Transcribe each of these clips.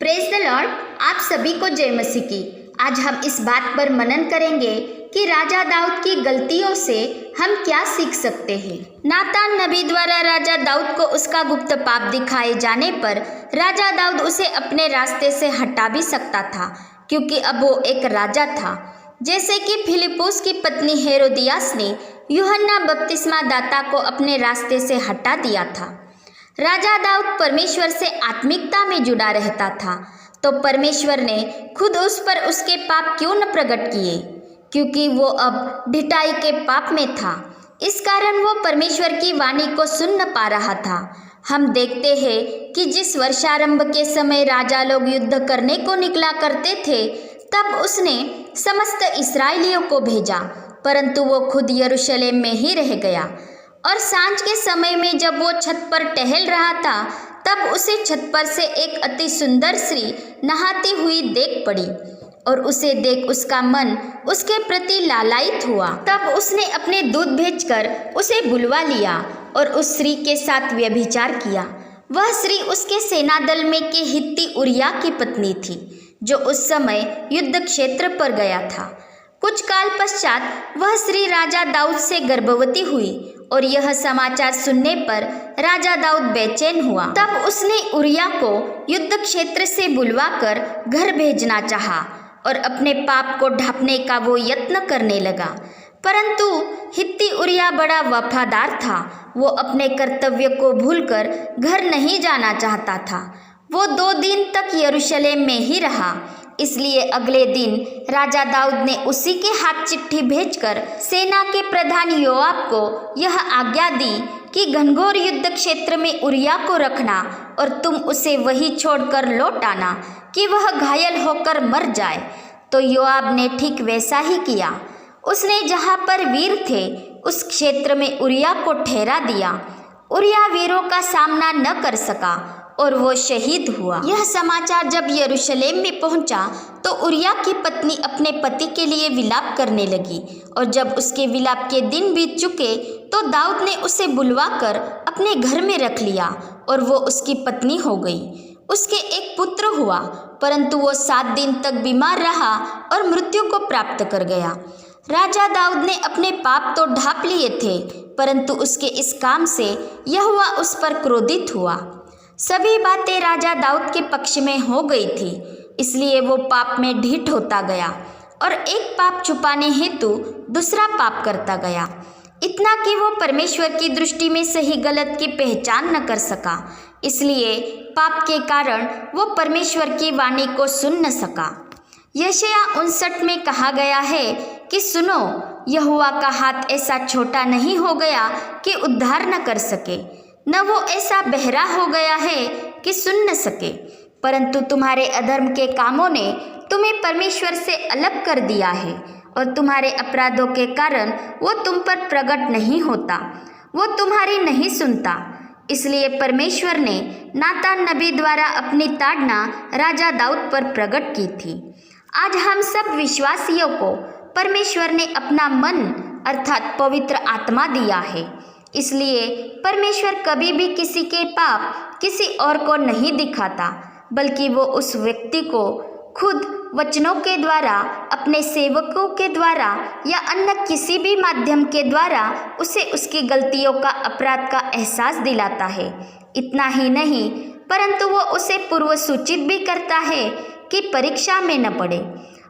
Praise the Lord. आप सभी को जय मसीह की। आज हम इस बात पर मनन करेंगे कि राजा दाऊद की गलतियों से हम क्या सीख सकते हैं। नातान नबी द्वारा राजा दाऊद को उसका गुप्त पाप दिखाए जाने पर राजा दाऊद उसे अपने रास्ते से हटा भी सकता था, क्योंकि अब वो एक राजा था। जैसे कि फिलिप्पुस की पत्नी हेरोदियास ने यूहन्ना बपतिस्मा दाता को अपने रास्ते से हटा दिया था। राजा दाऊद परमेश्वर से आत्मिकता में जुड़ा रहता था, तो परमेश्वर ने खुद उस पर उसके पाप क्यों न प्रकट किए, क्योंकि वो अब ढिठाई के पाप में था। इस कारण वो परमेश्वर की वाणी को सुन न पा रहा था। हम देखते हैं कि जिस वर्षारंभ के समय राजा लोग युद्ध करने को निकला करते थे, तब उसने समस्त इस्राएलियों को भेजा, परंतु वो खुद यरूशलेम में ही रह गया। और सांझ के समय में जब वो छत पर टहल रहा था, तब उसे छत पर से एक अति सुंदर स्त्री नहाती हुई देख पड़ी, और उसे देख उसका मन उसके प्रति लालायित हुआ। तब उसने अपने दूत भेजकर उसे बुलवा लिया और उस स्त्री के साथ व्यभिचार किया। वह स्त्री उसके सेनादल में के हित्ती उरिया की पत्नी थी, जो उस समय युद्ध क्षेत्र पर गया था। कुछ काल पश्चात वह स्त्री राजा दाऊद से गर्भवती हुई, और यह समाचार सुनने पर राजा दाऊद बेचैन हुआ। तब उसने उरिया को युद्ध क्षेत्र से बुलवाकर घर भेजना चाहा और अपने पाप को ढांपने का वो यत्न करने लगा, परंतु हित्ती उरिया बड़ा वफादार था। वो अपने कर्तव्य को भूलकर घर नहीं जाना चाहता था। वो 2 दिन तक यरूशलेम में ही रहा। इसलिए अगले दिन राजा दाऊद ने उसी के हाथ चिट्ठी भेजकर सेना के प्रधान योआब को यह आज्ञा दी कि घनघोर युद्ध क्षेत्र में उरिया को रखना, और तुम उसे वही छोड़कर लौट आना कि वह घायल होकर मर जाए। तो योआब ने ठीक वैसा ही किया। उसने जहाँ पर वीर थे उस क्षेत्र में उरिया को ठहरा दिया। उरिया वीरों का सामना न कर सका और वो शहीद हुआ। यह समाचार जब यरूशलेम में पहुंचा, तो उरिया की पत्नी अपने पति के लिए विलाप करने लगी, और जब उसके विलाप के दिन बीत चुके, तो दाऊद ने उसे बुलवाकर अपने घर में रख लिया, और वो उसकी पत्नी हो गई। उसके एक पुत्र हुआ, परंतु वो 7 दिन तक बीमार रहा और मृत्यु को प्राप्त कर गया। राजा दाऊद ने अपने पाप तो ढांप लिए थे, परंतु उसके इस काम से यहोवा उस पर क्रोधित हुआ। सभी बातें राजा दाऊद के पक्ष में हो गई थी, इसलिए वो पाप में ढीठ होता गया और एक पाप छुपाने हेतु दूसरा पाप करता गया, इतना कि वो परमेश्वर की दृष्टि में सही गलत की पहचान न कर सका। इसलिए पाप के कारण वो परमेश्वर की वाणी को सुन न सका। यशायाह 59 में कहा गया है कि सुनो, यहोवा का हाथ ऐसा छोटा नहीं हो गया कि उद्धार न कर सके, न वो ऐसा बहरा हो गया है कि सुन न सके, परंतु तुम्हारे अधर्म के कामों ने तुम्हें परमेश्वर से अलग कर दिया है, और तुम्हारे अपराधों के कारण वो तुम पर प्रकट नहीं होता, वो तुम्हारी नहीं सुनता। इसलिए परमेश्वर ने नातान नबी द्वारा अपनी ताड़ना राजा दाऊद पर प्रकट की थी। आज हम सब विश्वासियों को परमेश्वर ने अपना मन अर्थात पवित्र आत्मा दिया है। इसलिए परमेश्वर कभी भी किसी के पाप किसी और को नहीं दिखाता, बल्कि वो उस व्यक्ति को खुद वचनों के द्वारा, अपने सेवकों के द्वारा या अन्य किसी भी माध्यम के द्वारा उसे उसकी गलतियों का, अपराध का एहसास दिलाता है। इतना ही नहीं, परंतु वो उसे पूर्व सूचित भी करता है कि परीक्षा में न पड़े।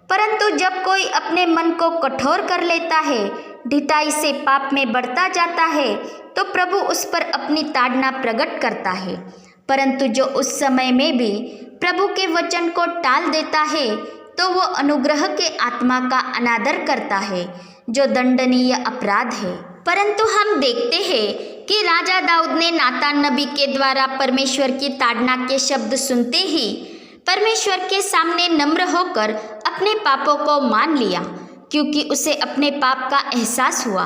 परंतु जब कोई अपने मन को कठोर कर लेता है, ढिठाई से पाप में बढ़ता जाता है, तो प्रभु उस पर अपनी ताड़ना प्रकट करता है। परंतु जो उस समय में भी प्रभु के वचन को टाल देता है, तो वो अनुग्रह के आत्मा का अनादर करता है, जो दंडनीय अपराध है। परंतु हम देखते हैं कि राजा दाऊद ने नातान नबी के द्वारा परमेश्वर की ताड़ना के शब्द सुनते ही परमेश्वर के सामने नम्र होकर अपने पापों को मान लिया, क्योंकि उसे अपने पाप का एहसास हुआ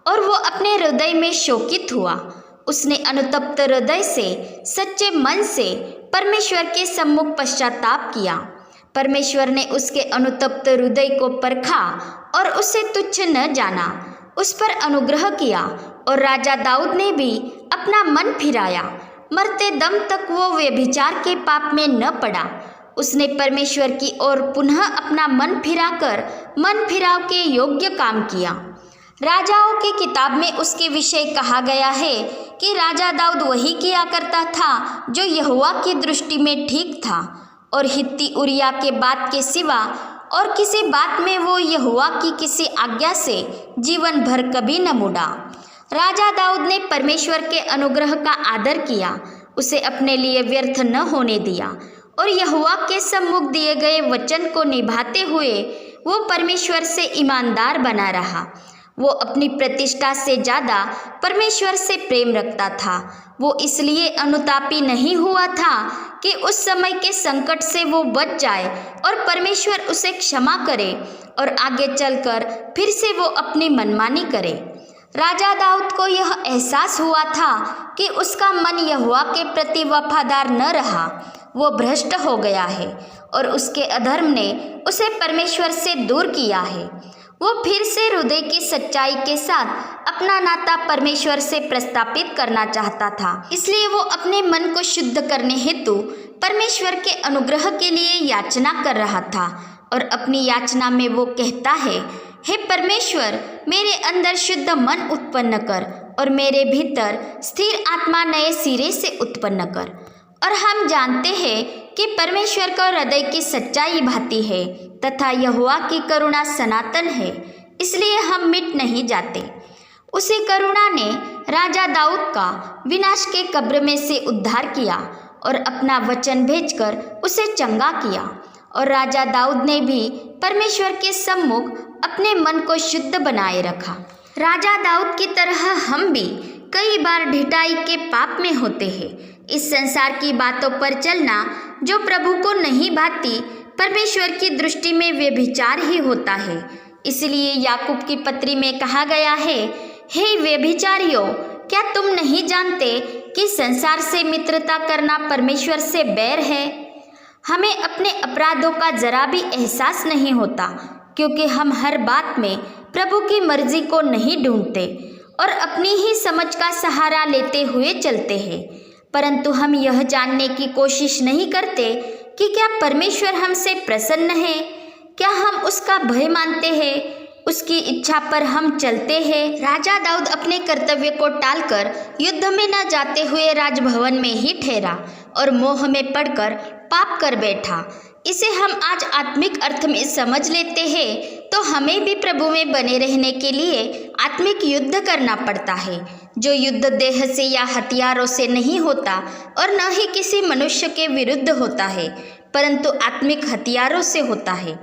और वो अपने हृदय में शोकित हुआ। उसने अनुतप्त हृदय से, सच्चे मन से परमेश्वर के सम्मुख पश्चाताप किया। परमेश्वर ने उसके अनुतप्त हृदय को परखा और उसे तुच्छ न जाना, उस पर अनुग्रह किया, और राजा दाऊद ने भी अपना मन फिराया। मरते दम तक वो व्यभिचार के पाप में न पड़ा उसने परमेश्वर की ओर पुनः अपना मन फिराकर मन फिराव के योग्य काम किया। राजाओं की किताब में उसके विषय कहा गया है कि राजा दाऊद वही किया करता था जो यहोवा की दृष्टि में ठीक था, और हित्ती उरिया के बात के सिवा और किसी बात में वो यहोवा की किसी आज्ञा से जीवन भर कभी न मुड़ा। राजा दाऊद ने परमेश्वर के अनुग्रह का आदर किया, उसे अपने लिए व्यर्थ न होने दिया, और यहोवा के सम्मुख दिए गए वचन को निभाते हुए वो परमेश्वर से ईमानदार बना रहा। वो अपनी प्रतिष्ठा से ज़्यादा परमेश्वर से प्रेम रखता था। वो इसलिए अनुतापी नहीं हुआ था कि उस समय के संकट से वो बच जाए और परमेश्वर उसे क्षमा करे और आगे चलकर फिर से वो अपनी मनमानी करे। राजा दाऊद को यह एहसास हुआ था कि उसका मन यहोवा के प्रति वफादार न रहा, वो भ्रष्ट हो गया है और उसके अधर्म ने उसे परमेश्वर से दूर किया है। वो फिर से हृदय की सच्चाई के साथ अपना नाता परमेश्वर से प्रस्थापित करना चाहता था। इसलिए वो अपने मन को शुद्ध करने हेतु परमेश्वर के अनुग्रह के लिए याचना कर रहा था, और अपनी याचना में वो कहता है, हे परमेश्वर, मेरे अंदर शुद्ध मन उत्पन्न कर और मेरे भीतर स्थिर आत्मा नए सिरे से उत्पन्न कर। और हम जानते हैं कि परमेश्वर को हृदय की सच्चाई भाती है तथा यहोवा की करुणा सनातन है, इसलिए हम मिट नहीं जाते। उसी करुणा ने राजा दाऊद का विनाश के कब्र में से उद्धार किया और अपना वचन भेजकर उसे चंगा किया। और राजा दाऊद ने भी परमेश्वर के सम्मुख अपने मन को शुद्ध बनाए रखा। राजा दाऊद की तरह हम भी कई बार ढिठाई के पाप में होते हैं। इस संसार की बातों पर चलना जो प्रभु को नहीं भाती, परमेश्वर की दृष्टि में व्यभिचार ही होता है। इसलिए याकूब की पत्री में कहा गया है, हे व्यभिचारियों, क्या तुम नहीं जानते कि संसार से मित्रता करना परमेश्वर से बैर है? हमें अपने अपराधों का जरा भी एहसास नहीं होता, क्योंकि हम हर बात में प्रभु की मर्जी को नहीं ढूंढते और अपनी ही समझ का सहारा लेते हुए चलते हैं। परंतु हम यह जानने की कोशिश नहीं करते कि क्या परमेश्वर हमसे प्रसन्न है, क्या हम उसका भय मानते हैं, उसकी इच्छा पर हम चलते हैं। राजा दाऊद अपने कर्तव्य को टालकर युद्ध में न जाते हुए राजभवन में ही ठहरा और मोह में पड़कर पाप कर बैठा। इसे हम आज आत्मिक अर्थ में समझ लेते हैं तो हमें भी प्रभु में बने रहने के लिए आत्मिक युद्ध करना पड़ता है, जो युद्ध देह से या हथियारों से नहीं होता और न ही किसी मनुष्य के विरुद्ध होता है, परंतु आत्मिक हथियारों से होता है।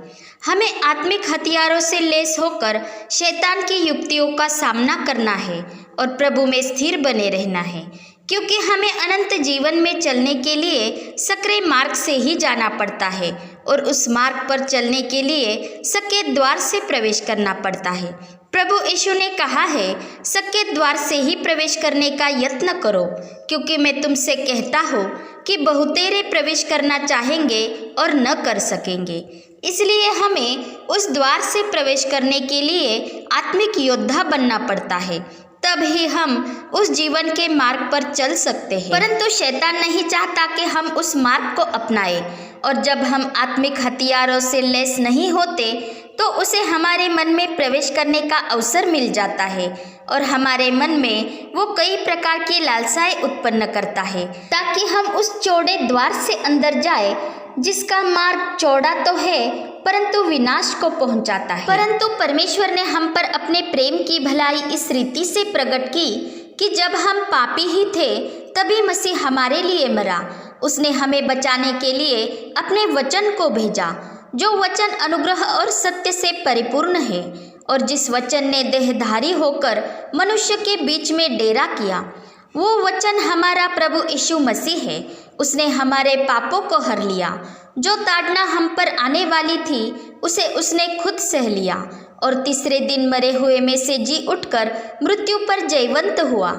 हमें आत्मिक हथियारों से लैस होकर शैतान की युक्तियों का सामना करना है और प्रभु में स्थिर बने रहना है, क्योंकि हमें अनंत जीवन में चलने के लिए सकरे मार्ग से ही जाना पड़ता है और उस मार्ग पर चलने के लिए सके द्वार से प्रवेश करना पड़ता है। प्रभु यीशु ने कहा है, सके द्वार से ही प्रवेश करने का यत्न करो, क्योंकि मैं तुमसे कहता हूँ कि बहुतेरे प्रवेश करना चाहेंगे और न कर सकेंगे। इसलिए हमें उस द्वार से प्रवेश करने के लिए आत्मिक योद्धा बनना पड़ता है, तब ही हम उस जीवन के मार्ग पर चल सकते हैं। परंतु शैतान नहीं चाहता कि हम उस मार्ग को अपनाएं, और जब हम आत्मिक हथियारों से लैस नहीं होते तो उसे हमारे मन में प्रवेश करने का अवसर मिल जाता है और हमारे मन में वो कई प्रकार की लालसाएं उत्पन्न करता है, ताकि हम उस चौड़े द्वार से अंदर जाए जिसका मार्ग चौड़ा तो है परंतु विनाश को पहुंचाता है। परंतु परमेश्वर ने हम पर अपने प्रेम की भलाई इस रीति से प्रकट की कि जब हम पापी ही थे तभी मसीह हमारे लिए मरा। उसने हमें बचाने के लिए अपने वचन को भेजा, जो वचन अनुग्रह और सत्य से परिपूर्ण है, और जिस वचन ने देहधारी होकर मनुष्य के बीच में डेरा किया, वो वचन हमारा प्रभु यीशु मसीह है। उसने हमारे पापों को हर लिया, जो ताड़ना हम पर आने वाली थी उसे उसने खुद सह लिया, और तीसरे दिन मरे हुए में से जी उठकर मृत्यु पर जयवंत हुआ,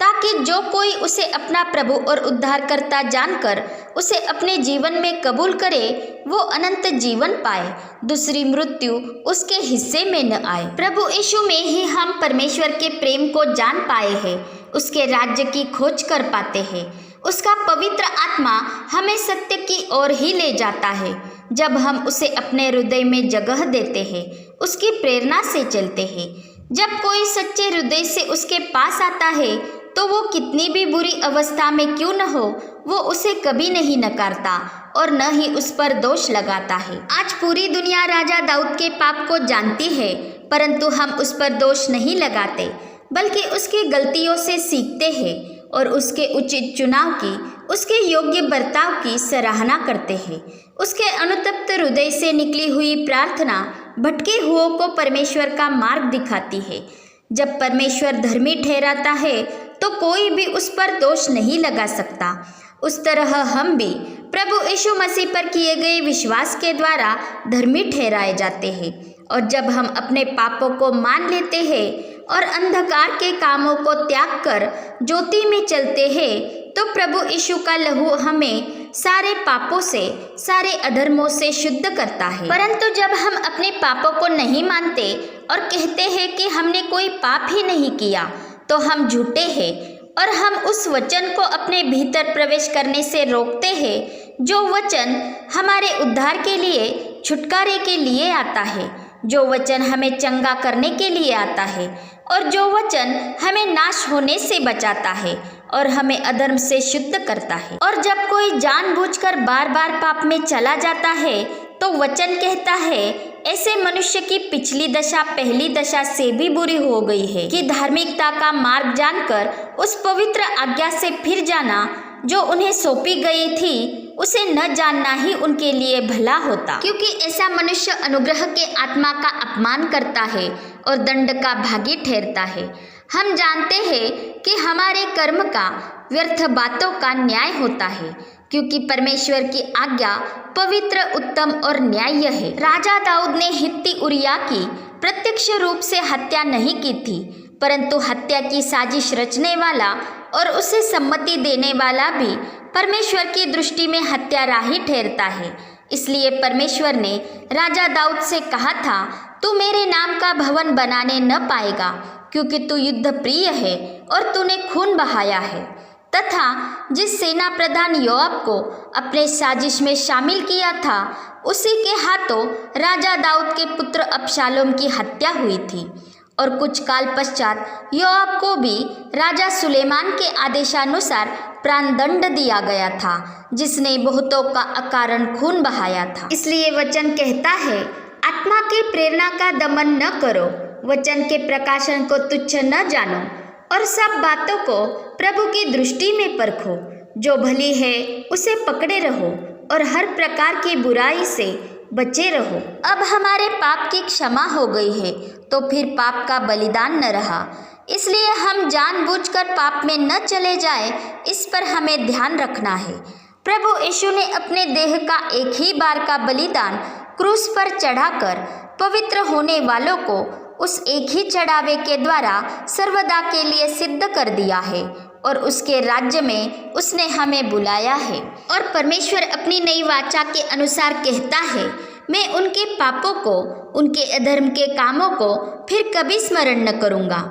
ताकि जो कोई उसे अपना प्रभु और उद्धारकर्ता जानकर उसे अपने जीवन में कबूल करे वो अनंत जीवन पाए, दूसरी मृत्यु उसके हिस्से में न आए। प्रभु यीशु में ही हम परमेश्वर के प्रेम को जान पाए हैं, उसके राज्य की खोज कर पाते हैं, उसका पवित्र आत्मा हमें सत्य की ओर ही ले जाता है। जब हम उसे अपने हृदय में जगह देते हैं, उसकी प्रेरणा से चलते हैं। जब कोई सच्चे हृदय से उसके पास आता है तो वो कितनी भी बुरी अवस्था में क्यों न हो, वो उसे कभी नहीं नकारता और न ही उस पर दोष लगाता है। आज पूरी दुनिया राजा दाऊद के पाप को जानती है, परंतु हम उस पर दोष नहीं लगाते, बल्कि उसकी गलतियों से सीखते हैं और उसके उचित चुनाव की, उसके योग्य बर्ताव की सराहना करते हैं। उसके अनुतप्त हृदय से निकली हुई प्रार्थना भटके हुओं को परमेश्वर का मार्ग दिखाती है। जब परमेश्वर धर्मी ठहराता है तो कोई भी उस पर दोष नहीं लगा सकता। उस तरह हम भी प्रभु यीशु मसीह पर किए गए विश्वास के द्वारा धर्मी ठहराए जाते हैं। और जब हम अपने पापों को मान लेते हैं और अंधकार के कामों को त्याग कर ज्योति में चलते हैं, तो प्रभु यीशु का लहू हमें सारे पापों से, सारे अधर्मों से शुद्ध करता है। परंतु जब हम अपने पापों को नहीं मानते और कहते हैं कि हमने कोई पाप ही नहीं किया, तो हम झूठे हैं और हम उस वचन को अपने भीतर प्रवेश करने से रोकते हैं, जो वचन हमारे उद्धार के लिए, छुटकारे के लिए आता है, जो वचन हमें चंगा करने के लिए आता है और जो वचन हमें नाश होने से बचाता है और हमें अधर्म से शुद्ध करता है। और जब कोई जानबूझकर बार बार पाप में चला जाता है तो वचन कहता है, ऐसे मनुष्य की पिछली दशा पहली दशा से भी बुरी हो गई है, कि धार्मिकता का मार्ग जानकर उस पवित्र आज्ञा से फिर जाना जो उन्हें सौंपी गई थी, उसे न जानना ही उनके लिए भला होता। क्योंकि ऐसा मनुष्य अनुग्रह के आत्मा का अपमान करता है और दंड का भागी ठहरता है। हम जानते हैं कि हमारे कर्म का, व्यर्थ बातों का न्याय होता है, क्योंकि परमेश्वर की आज्ञा पवित्र, उत्तम और न्याय्य है। राजा दाऊद ने हित्ती उरिया की प्रत्यक्ष रूप से हत्या नहीं की थी, परंतु हत्या की साजिश रचने वाला और उसे सम्मति देने वाला भी परमेश्वर की दृष्टि में हत्यारा ही ठहरता है। इसलिए परमेश्वर ने राजा दाऊद से कहा था, तू मेरे नाम का भवन बनाने न पाएगा, क्योंकि तू युद्ध प्रिय है और तूने खून बहाया है। तथा जिस सेना प्रधान योआब को अपने साजिश में शामिल किया था, उसी के हाथों राजा दाऊद के पुत्र अबशालोम की हत्या हुई थी। और कुछ काल पश्चात योआब को भी राजा सुलेमान के आदेशानुसार प्राणदंड दिया गया था, जिसने बहुतों का अकारण खून बहाया था। इसलिए वचन कहता है, आत्मा की प्रेरणा का दमन न करो, वचन के प्रकाशन को तुच्छ न जानो और सब बातों को प्रभु की दृष्टि में परखो। जो भली है उसे पकड़े रहो और हर प्रकार की बुराई से बचे रहो। अब हमारे पाप की क्षमा हो गई है, तो फिर पाप का बलिदान न रहा। इसलिए हम जानबूझकर पाप में न चले जाएं, इस पर हमें ध्यान रखना है। प्रभु यीशु ने अपने देह का एक ही बार का बलिदान क्रूस पर चढ़ाकर पवित्र होने वालों को उस एक ही चढ़ावे के द्वारा सर्वदा के लिए सिद्ध कर दिया है और उसके राज्य में उसने हमें बुलाया है। और परमेश्वर अपनी नई वाचा के अनुसार कहता है, मैं उनके पापों को, उनके अधर्म के कामों को फिर कभी स्मरण न करूँगा।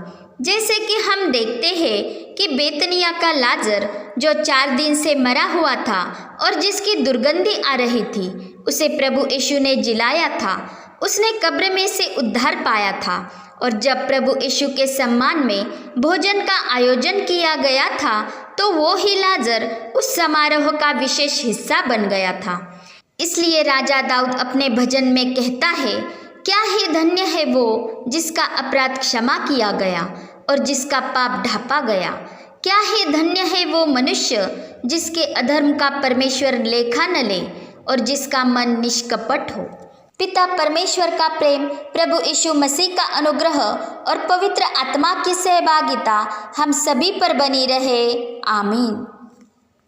जैसे कि हम देखते हैं कि बेतनिया का लाजर, जो 4 दिन से मरा हुआ था और जिसकी दुर्गंधी आ रही थी, उसे प्रभु यीशु ने जिलाया था। उसने कब्र में से उद्धार पाया था। और जब प्रभु यीशु के सम्मान में भोजन का आयोजन किया गया था, तो वो ही लाजर उस समारोह का विशेष हिस्सा बन गया था। इसलिए राजा दाऊद अपने भजन में कहता है, क्या ही धन्य है वो जिसका अपराध क्षमा किया गया और जिसका पाप ढांपा गया। क्या ही धन्य है वो मनुष्य जिसके अधर्म का परमेश्वर लेखा न ले और जिसका मन निष्कपट हो। पिता परमेश्वर का प्रेम, प्रभु यीशु मसीह का अनुग्रह और पवित्र आत्मा की सहभागिता हम सभी पर बनी रहे। आमीन।